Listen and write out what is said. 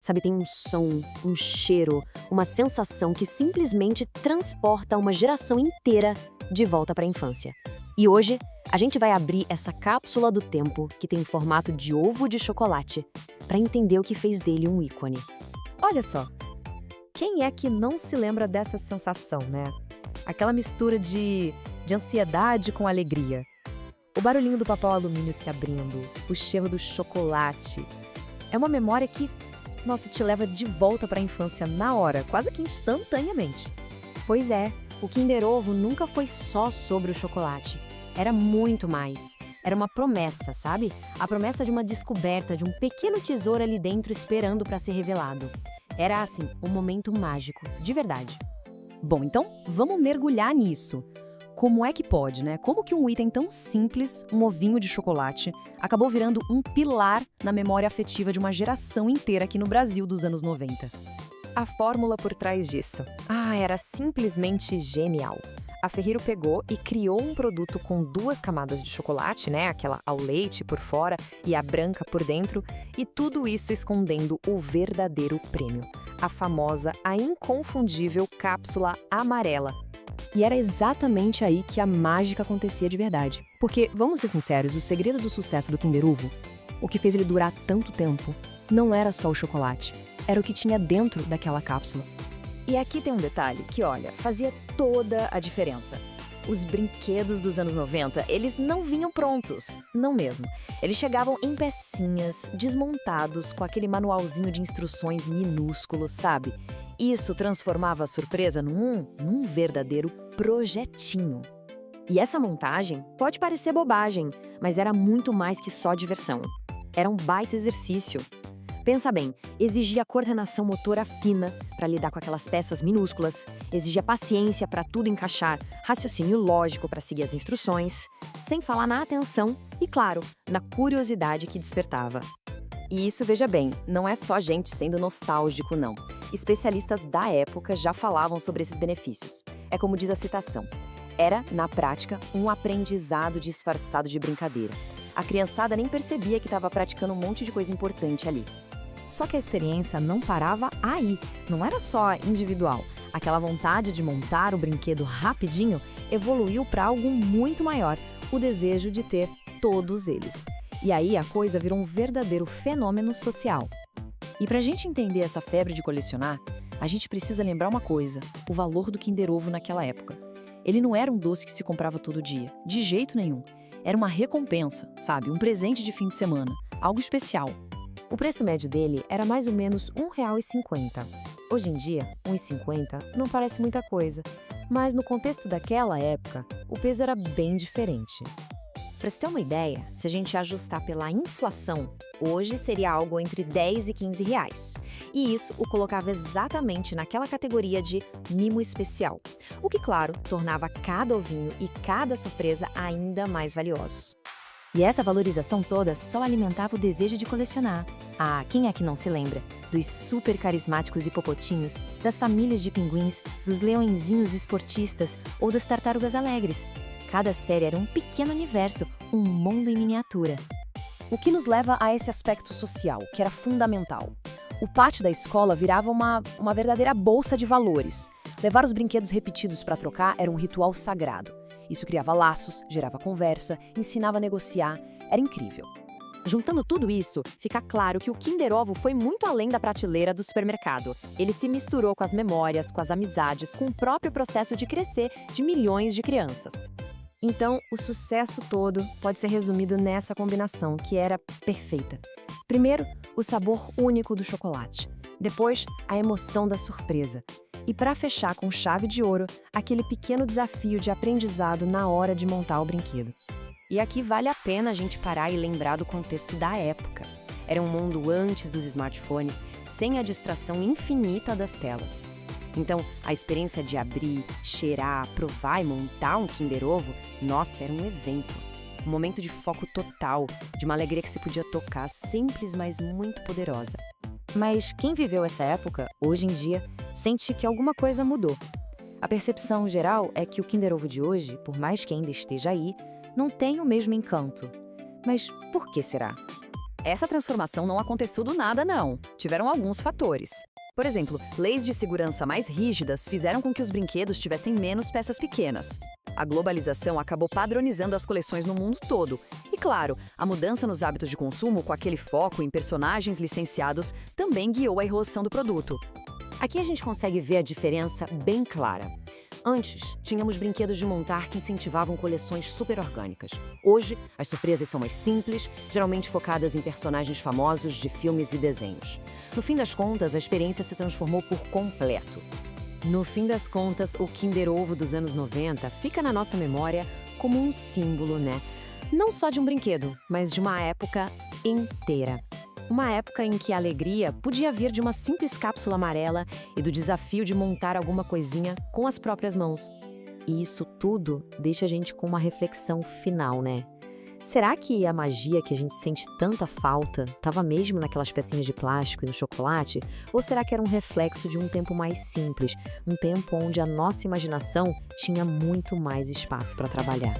Sabe, tem um som, um cheiro, uma sensação que simplesmente transporta uma geração inteira de volta para a infância. E hoje, a gente vai abrir essa cápsula do tempo que tem formato de ovo de chocolate para entender o que fez dele um ícone. Olha só, quem é que não se lembra dessa sensação, né? Aquela mistura de ansiedade com alegria. O barulhinho do papel alumínio se abrindo, o cheiro do chocolate. É uma memória que, nossa, te leva de volta para a infância na hora, quase que instantaneamente. Pois é, o Kinder Ovo nunca foi só sobre o chocolate. Era muito mais. Era uma promessa, sabe? A promessa de uma descoberta, de um pequeno tesouro ali dentro esperando para ser revelado. Era, assim, um momento mágico, de verdade. Bom, então vamos mergulhar nisso. Como é que pode, né? Como que um item tão simples, um ovinho de chocolate, acabou virando um pilar na memória afetiva de uma geração inteira aqui no Brasil dos anos 90? A fórmula por trás disso. Era simplesmente genial. A Ferrero pegou e criou um produto com duas camadas de chocolate, né? Aquela ao leite por fora e a branca por dentro, e tudo isso escondendo o verdadeiro prêmio. A famosa, a inconfundível cápsula amarela. E era exatamente aí que a mágica acontecia de verdade. Porque, vamos ser sinceros, o segredo do sucesso do Kinder Ovo, o que fez ele durar tanto tempo, não era só o chocolate, era o que tinha dentro daquela cápsula. E aqui tem um detalhe que, olha, fazia toda a diferença. Os brinquedos dos anos 90, eles não vinham prontos, não mesmo. Eles chegavam em pecinhas, desmontados, com aquele manualzinho de instruções minúsculo, sabe? Isso transformava a surpresa num verdadeiro projetinho. E essa montagem pode parecer bobagem, mas era muito mais que só diversão. Era um baita exercício. Pensa bem, exigia coordenação motora fina para lidar com aquelas peças minúsculas, exigia paciência para tudo encaixar, raciocínio lógico para seguir as instruções, sem falar na atenção e, claro, na curiosidade que despertava. E isso, veja bem, não é só gente sendo nostálgico, não. Especialistas da época já falavam sobre esses benefícios. É como diz a citação: era, na prática, um aprendizado disfarçado de brincadeira. A criançada nem percebia que estava praticando um monte de coisa importante ali. Só que a experiência não parava aí, não era só individual. Aquela vontade de montar o brinquedo rapidinho evoluiu para algo muito maior, o desejo de ter todos eles. E aí a coisa virou um verdadeiro fenômeno social. E para a gente entender essa febre de colecionar, a gente precisa lembrar uma coisa: o valor do Kinder Ovo naquela época. Ele não era um doce que se comprava todo dia, de jeito nenhum. Era uma recompensa, sabe? Um presente de fim de semana, algo especial. O preço médio dele era mais ou menos R$ 1,50. Hoje em dia, R$ 1,50 não parece muita coisa, mas no contexto daquela época, o peso era bem diferente. Para você ter uma ideia, se a gente ajustar pela inflação, hoje seria algo entre 10 e 15 reais. E isso o colocava exatamente naquela categoria de mimo especial, o que, claro, tornava cada ovinho e cada surpresa ainda mais valiosos. E essa valorização toda só alimentava o desejo de colecionar. Quem é que não se lembra? Dos super carismáticos hipopotinhos, das famílias de pinguins, dos leõezinhos esportistas ou das tartarugas alegres. Cada série era um pequeno universo, um mundo em miniatura. O que nos leva a esse aspecto social, que era fundamental. O pátio da escola virava uma verdadeira bolsa de valores. Levar os brinquedos repetidos para trocar era um ritual sagrado. Isso criava laços, gerava conversa, ensinava a negociar, era incrível. Juntando tudo isso, fica claro que o Kinder Ovo foi muito além da prateleira do supermercado. Ele se misturou com as memórias, com as amizades, com o próprio processo de crescer de milhões de crianças. Então, o sucesso todo pode ser resumido nessa combinação, que era perfeita. Primeiro, o sabor único do chocolate. Depois, a emoção da surpresa. E para fechar com chave de ouro, aquele pequeno desafio de aprendizado na hora de montar o brinquedo. E aqui vale a pena a gente parar e lembrar do contexto da época. Era um mundo antes dos smartphones, sem a distração infinita das telas. Então, a experiência de abrir, cheirar, provar e montar um Kinder Ovo, nossa, era um evento. Um momento de foco total, de uma alegria que se podia tocar, simples, mas muito poderosa. Mas quem viveu essa época, hoje em dia, sente que alguma coisa mudou. A percepção geral é que o Kinder Ovo de hoje, por mais que ainda esteja aí, não tem o mesmo encanto. Mas por que será? Essa transformação não aconteceu do nada, não. Tiveram alguns fatores. Por exemplo, leis de segurança mais rígidas fizeram com que os brinquedos tivessem menos peças pequenas. A globalização acabou padronizando as coleções no mundo todo. E claro, a mudança nos hábitos de consumo, com aquele foco em personagens licenciados, também guiou a evolução do produto. Aqui a gente consegue ver a diferença bem clara. Antes, tínhamos brinquedos de montar que incentivavam coleções super orgânicas. Hoje, as surpresas são mais simples, geralmente focadas em personagens famosos de filmes e desenhos. No fim das contas, a experiência se transformou por completo. No fim das contas, o Kinder Ovo dos anos 90 fica na nossa memória como um símbolo, né? Não só de um brinquedo, mas de uma época inteira. Uma época em que a alegria podia vir de uma simples cápsula amarela e do desafio de montar alguma coisinha com as próprias mãos. E isso tudo deixa a gente com uma reflexão final, né? Será que a magia que a gente sente tanta falta estava mesmo naquelas pecinhas de plástico e no chocolate? Ou será que era um reflexo de um tempo mais simples, um tempo onde a nossa imaginação tinha muito mais espaço para trabalhar?